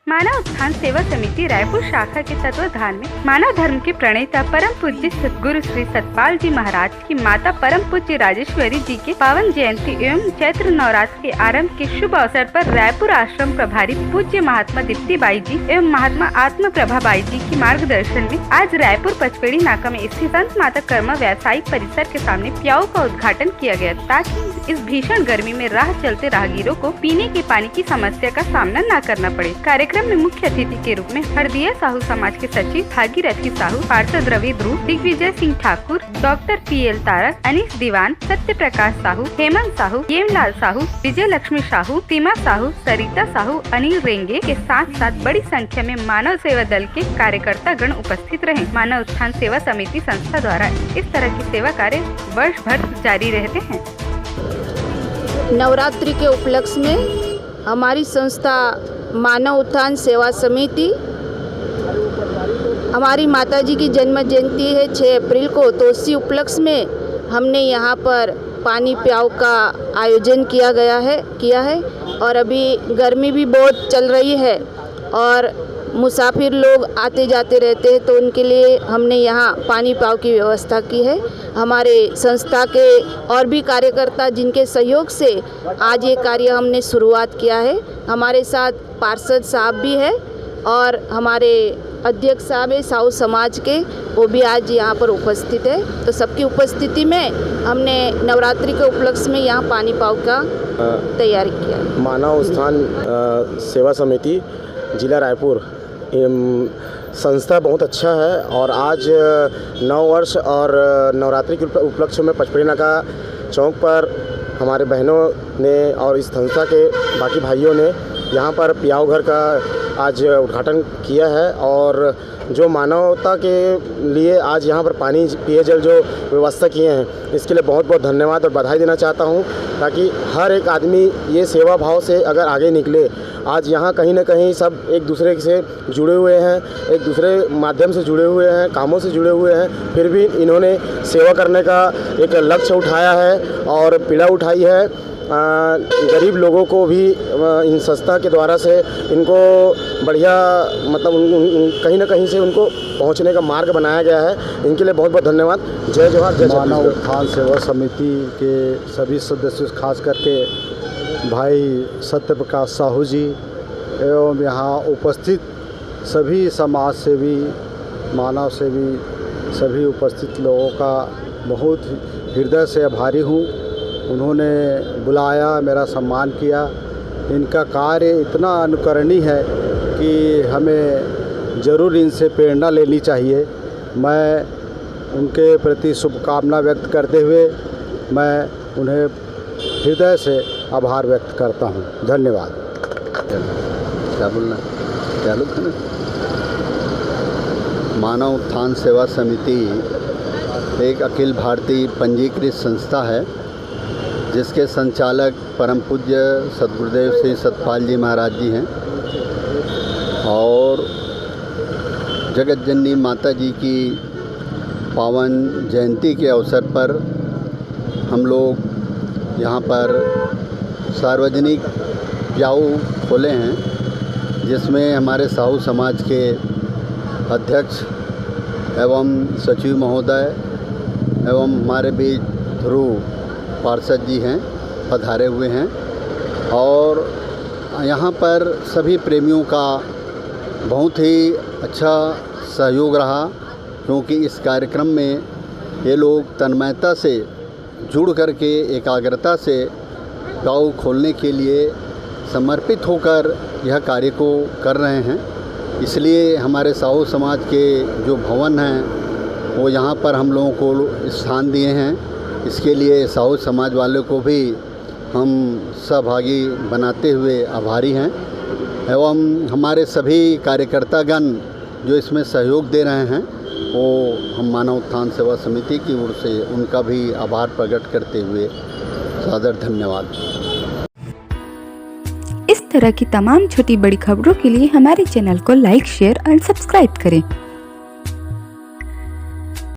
मानव उत्थान सेवा समिति रायपुर शाखा के तत्वाधान में मानव धर्म के प्रणेता परम पूज्य सद्गुरु श्री सतपाल जी महाराज की माता परम पूज्य राजेश्वरी जी के पावन जयंती एवं चैत्र नवरात्र के आरंभ के शुभ अवसर पर रायपुर आश्रम प्रभारी पूज्य महात्मा दीप्ति बाई जी एवं महात्मा आत्म प्रभा बाई जी की मार्गदर्शन में आज रायपुर पचपेड़ी नाका में स्थित संत माता कर्मा व्यावसायिक परिसर के सामने प्याऊ का उद्घाटन किया गया ताकि इस भीषण गर्मी में राह चलते राहगीरों को पीने के पानी की समस्या का सामना न करना पड़े। कार्यक्रम में मुख्य अतिथि के रूप में हरदिया साहू समाज के सचिव भागीरथी साहू, पार्षद रवि ध्रुव, दिग्विजय सिंह ठाकुर, डॉक्टर PL तारक, अनीश दीवान, सत्य प्रकाश साहू, हेमंत साहू, येमलाल साहू, विजय लक्ष्मी साहू, सीमा साहू, सरिता साहू, अनिल रेंगे के साथ साथ बड़ी संख्या में मानव सेवा दल के कार्यकर्ता गण उपस्थित रहे। मानव उत्थान सेवा समिति संस्था द्वारा इस तरह की सेवा कार्य वर्ष भर जारी रहते हैं। नवरात्रि के उपलक्ष्य में हमारी संस्था मानव उत्थान सेवा समिति, हमारी माताजी की जन्म जयंती है 6 अप्रैल को, तो उसी उपलक्ष्य में हमने यहाँ पर पानी प्याऊ का आयोजन किया है और अभी गर्मी भी बहुत चल रही है और मुसाफिर लोग आते जाते रहते हैं, तो उनके लिए हमने यहाँ पानी प्याऊ की व्यवस्था की है। हमारे संस्था के और भी कार्यकर्ता जिनके सहयोग से आज ये कार्य हमने शुरुआत किया है। हमारे साथ पार्षद साहब भी है और हमारे अध्यक्ष साहब है साहू समाज के, वो भी आज यहाँ पर उपस्थित है। तो सबकी उपस्थिति में हमने नवरात्रि के उपलक्ष्य में यहाँ पानी प्याऊ का तैयारी किया। मानव उत्थान सेवा समिति जिला रायपुर संस्था बहुत अच्छा है और आज 9 वर्ष और नवरात्रि के उपलक्ष्य में पचपेड़ी नाका चौक पर हमारे बहनों ने और इस संस्था के बाकी भाइयों ने यहाँ पर प्याऊ घर का आज उद्घाटन किया है और जो मानवता के लिए आज यहाँ पर पानी पेयजल जो व्यवस्था किए हैं इसके लिए बहुत बहुत धन्यवाद और बधाई देना चाहता हूँ, ताकि हर एक आदमी ये सेवा भाव से अगर आगे निकले। आज यहाँ कहीं ना कहीं सब एक दूसरे से जुड़े हुए हैं, एक दूसरे माध्यम से जुड़े हुए हैं, कामों से जुड़े हुए हैं, फिर भी इन्होंने सेवा करने का एक लक्ष्य उठाया है और पीड़ा उठाई है। गरीब लोगों को भी इन संस्था के द्वारा से इनको बढ़िया मतलब कहीं ना कहीं से उनको पहुंचने का मार्ग बनाया गया है। इनके लिए बहुत बहुत धन्यवाद। जय जोहार, जय छत्तीसगढ़। मानव उत्थान सेवा समिति के सभी सदस्यों, खास करके भाई सत्य प्रकाश साहू जी एवं यहाँ उपस्थित सभी समाज सेवी, मानव सेवी, सभी उपस्थित लोगों का बहुत हृदय से आभारी हूँ। उन्होंने बुलाया, मेरा सम्मान किया। इनका कार्य इतना अनुकरणीय है कि हमें ज़रूर इनसे प्रेरणा लेनी चाहिए। मैं उनके प्रति शुभकामना व्यक्त करते हुए मैं उन्हें हृदय से आभार व्यक्त करता हूं। धन्यवाद। क्या बोलना, क्या लोग है? मानव उत्थान सेवा समिति एक अखिल भारतीय पंजीकृत संस्था है जिसके संचालक परम पूज्य सद्गुरुदेव श्री सतपाल जी महाराज जी हैं और जगत जननी माता जी की पावन जयंती के अवसर पर हम लोग यहाँ पर सार्वजनिक प्याऊ खोले हैं, जिसमें हमारे साहू समाज के अध्यक्ष एवं सचिव महोदय एवं हमारे बीच ध्रुव पार्षद जी हैं, पधारे हुए हैं और यहाँ पर सभी प्रेमियों का बहुत ही अच्छा सहयोग रहा, क्योंकि इस कार्यक्रम में ये लोग तन्मयता से जुड़ करके एकाग्रता से प्याऊ खोलने के लिए समर्पित होकर यह कार्य को कर रहे हैं। इसलिए हमारे साहू समाज के जो भवन हैं वो यहाँ पर हम लोगों को स्थान दिए हैं। इसके लिए साहू समाज वालों को भी हम सहभागी बनाते हुए आभारी हैं एवं हमारे सभी कार्यकर्तागण जो इसमें सहयोग दे रहे हैं वो हम मानव उत्थान सेवा समिति की ओर से उनका भी आभार प्रकट करते हुए सादर धन्यवाद। इस तरह की तमाम छोटी बड़ी खबरों के लिए हमारे चैनल को लाइक, शेयर और सब्सक्राइब करें।